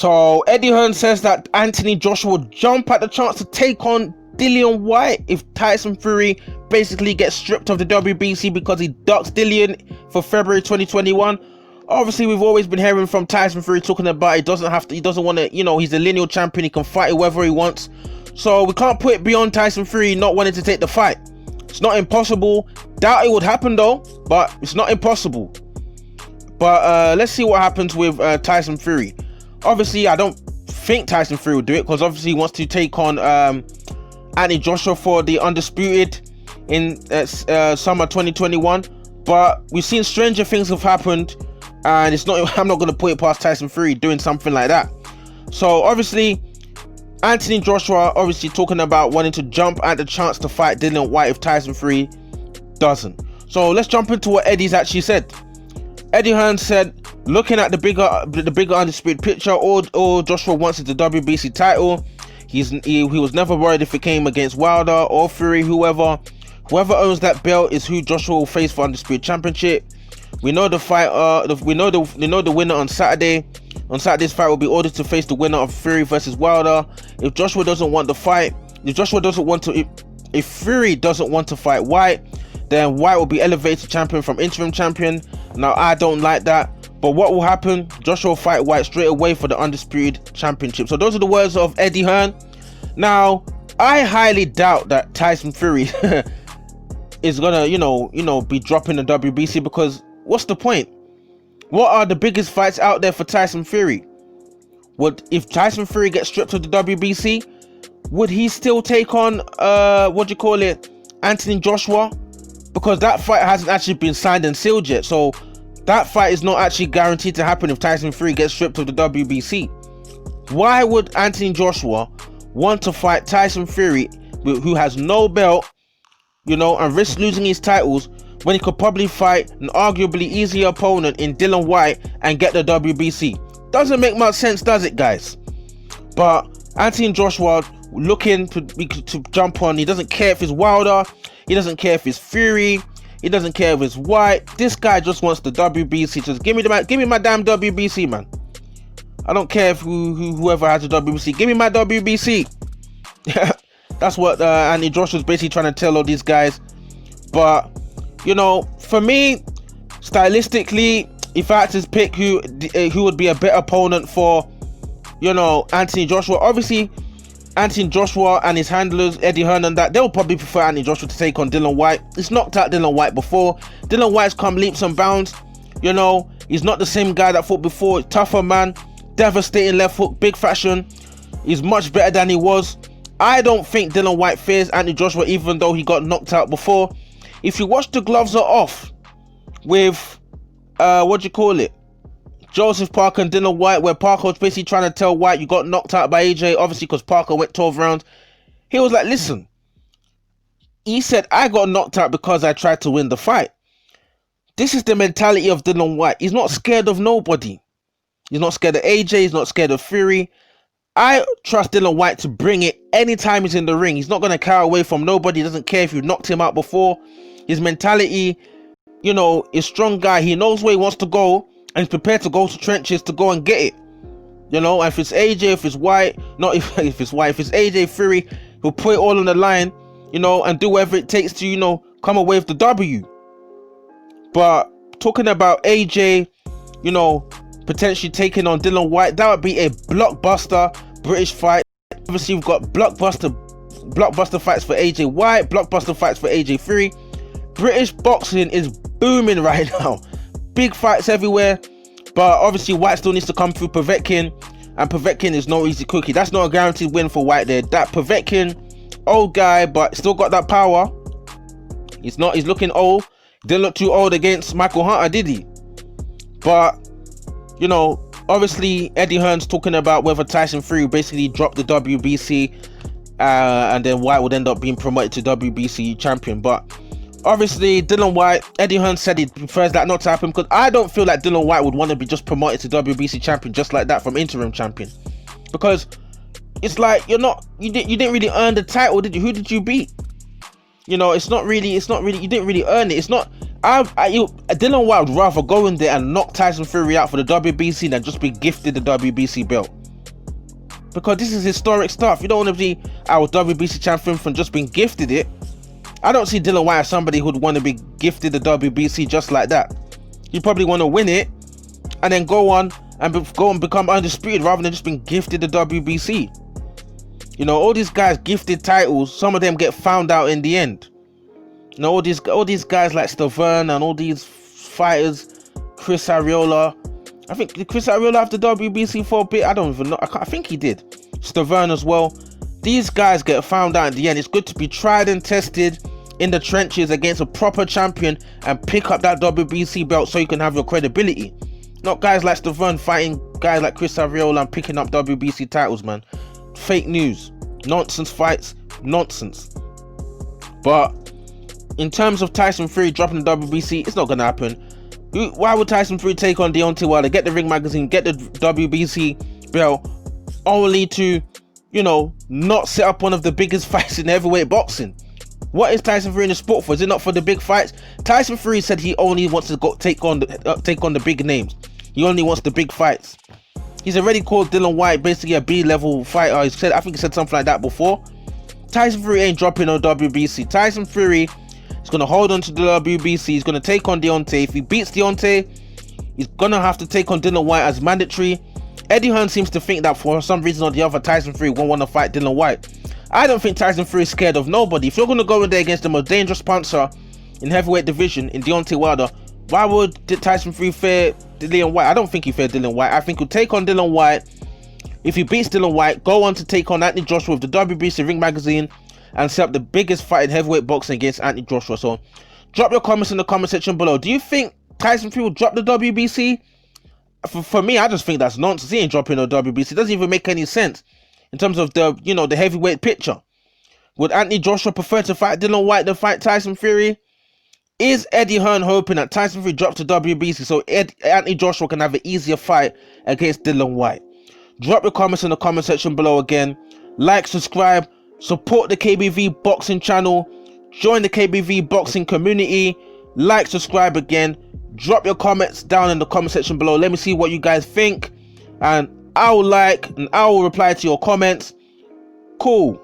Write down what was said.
So Eddie Hearn says that Anthony Joshua will jump at the chance to take on Dillian Whyte if Tyson Fury basically gets stripped of the WBC because he ducks Dillian for February 2021. Obviously, we've always been hearing from Tyson Fury talking about he doesn't want to, he's a lineal champion, he can fight whoever he wants. So we can't put it beyond Tyson Fury not wanting to take the fight. It's not impossible. Doubt it would happen though, but it's not impossible. But let's see what happens with Tyson Fury. Obviously, I don't think Tyson Fury will do it because obviously he wants to take on Anthony Joshua for the Undisputed in summer 2021. But we've seen stranger things have happened, and I'm not going to put it past Tyson Fury doing something like that. So obviously, Anthony Joshua obviously talking about wanting to jump at the chance to fight Dillian Whyte if Tyson Fury doesn't. So let's jump into what Eddie's actually said. Eddie Hearn said, looking at the bigger undisputed picture, all Joshua wants is the WBC title. He was never worried if it came against Wilder or Fury. Whoever owns that belt is who Joshua will face for undisputed championship. We know the fight. We know the winner on Saturday. On Saturday's fight will be ordered to face the winner of Fury versus Wilder. If Joshua doesn't want the fight, if Fury doesn't want to fight Whyte, then Whyte will be elevated champion from interim champion. Now I don't like that, but what will happen? Joshua will fight Whyte straight away for the undisputed championship. So those are the words of Eddie Hearn. Now I highly doubt that Tyson Fury is gonna be dropping the WBC, because what's the point? What are the biggest fights out there for Tyson Fury? If Tyson Fury gets stripped of the WBC, would he still take on Anthony Joshua? Because that fight hasn't actually been signed and sealed yet. So that fight is not actually guaranteed to happen if Tyson Fury gets stripped of the WBC. Why would Anthony Joshua want to fight Tyson Fury, who has no belt, and risk losing his titles, when he could probably fight an arguably easier opponent in Dillian Whyte and get the WBC? Doesn't make much sense, does it, guys? But Anthony Joshua looking to jump on. He doesn't care if it's Wilder, he doesn't care if it's Fury, he doesn't care if it's Whyte. This guy just wants the WBC. Just give me my damn WBC, man. I don't care if whoever has the WBC. Give me my WBC. That's what Anthony Joshua's basically trying to tell all these guys. But for me, stylistically, if I had to pick who would be a better opponent for Anthony Joshua, obviously Anthony Joshua and his handlers, Eddie Hearn and that, they'll probably prefer Anthony Joshua to take on Dillian Whyte. He's knocked out Dillian Whyte before. Dillian Whyte's come leaps and bounds. He's not the same guy that fought before. Tougher man, devastating left hook, big fashion. He's much better than he was. I don't think Dillian Whyte fears Anthony Joshua, even though he got knocked out before. If you watch The Gloves Are Off with Joseph Parker and Dillian Whyte, where Parker was basically trying to tell Whyte, you got knocked out by AJ, obviously because Parker went 12 rounds. He was like, listen, he said, I got knocked out because I tried to win the fight. This is the mentality of Dillian Whyte. He's not scared of nobody. He's not scared of AJ, he's not scared of Fury. I trust Dillian Whyte to bring it anytime he's in the ring. He's not going to cower away from nobody. He doesn't care if you knocked him out before. His mentality, is strong guy. He knows where he wants to go, and he's prepared to go to trenches to go and get it. If it's AJ, if it's Whyte, if it's AJ, Fury, he'll put it all on the line, and do whatever it takes to, come away with the W. But talking about AJ, potentially taking on Dillian Whyte, that would be a blockbuster British fight. Obviously, we've got blockbuster fights for AJ Whyte, blockbuster fights for AJ Fury. British boxing is booming right now. Big fights everywhere. But obviously, Whyte still needs to come through Povetkin, and Povetkin is no easy cookie. That's not a guaranteed win for Whyte there. That Povetkin, old guy, but still got that power. He's looking old. Didn't look too old against Michael Hunter, did he? But obviously Eddie Hearn's talking about whether Tyson Fury basically dropped the WBC, and then Whyte would end up being promoted to WBC champion. But obviously Dillian Whyte, Eddie Hearn said he prefers that not to happen, because I don't feel like Dillian Whyte would want to be just promoted to WBC champion just like that from interim champion, because it's like you didn't really earn the title, did you? Who did you beat? It's not really, you didn't really earn it. It's not, Dillian Whyte would rather go in there and knock Tyson Fury out for the WBC than just be gifted the WBC belt. because this is historic stuff. You don't want to be our WBC champion from just being gifted it. I don't see Dillian Whyte as somebody who'd want to be gifted the WBC just like that. You probably want to win it and then go on and become undisputed rather than just being gifted the WBC. You know, all these guys gifted titles, some of them get found out in the end. You know, all these guys like Stavern and all these fighters, Chris Arreola. I think did Chris Arreola have the WBC for a bit? I don't even know. I think he did. Stavern as well. These guys get found out in the end. It's good to be tried and tested in the trenches against a proper champion and pick up that WBC belt so you can have your credibility. Not guys like Stavern fighting guys like Chris Arreola and picking up WBC titles, man. Fake news. Nonsense fights. Nonsense. But in terms of Tyson Fury dropping the WBC, it's not going to happen. Why would Tyson Fury take on Deontay Wilder, get the Ring magazine, get the WBC belt, only to, you know, not set up one of the biggest fights in heavyweight boxing? What is Tyson Fury in the sport for? Is it not for the big fights? Tyson Fury said he only wants to go take on the big names. He only wants the big fights. He's already called Dillian Whyte basically a B-level fighter. I think he said something like that before. Tyson Fury ain't dropping no WBC. Tyson Fury is going to hold on to the WBC. He's going to take on Deontay. If he beats Deontay, he's going to have to take on Dillian Whyte as mandatory. Eddie Hearn seems to think that for some reason or the other, Tyson Fury won't want to fight Dillian Whyte. I don't think Tyson Fury is scared of nobody. If you're going to go in there against the most dangerous puncher in heavyweight division in Deontay Wilder, why would Tyson Fury fear Dillian Whyte? I don't think he feared Dillian Whyte. I think he'll take on Dillian Whyte. If he beats Dillian Whyte, go on to take on Anthony Joshua with the WBC Ring magazine and set up the biggest fight in heavyweight boxing against Anthony Joshua. So drop your comments in the comment section below. Do you think Tyson Fury will drop the WBC? For me, I just think that's nonsense. He ain't dropping no WBC. It doesn't even make any sense in terms of the, you know, the heavyweight picture. Would Anthony Joshua prefer to fight Dillian Whyte than fight Tyson Fury? Is Eddie Hearn hoping that Tyson Fury drops the WBC so Anthony Joshua can have an easier fight against Dillian Whyte? Drop your comments in the comment section below again. Like, subscribe, support the KBV boxing channel, join the KBV boxing community. Like, subscribe again. Drop your comments down in the comment section below. Let me see what you guys think, and I will like and I will reply to your comments. Cool.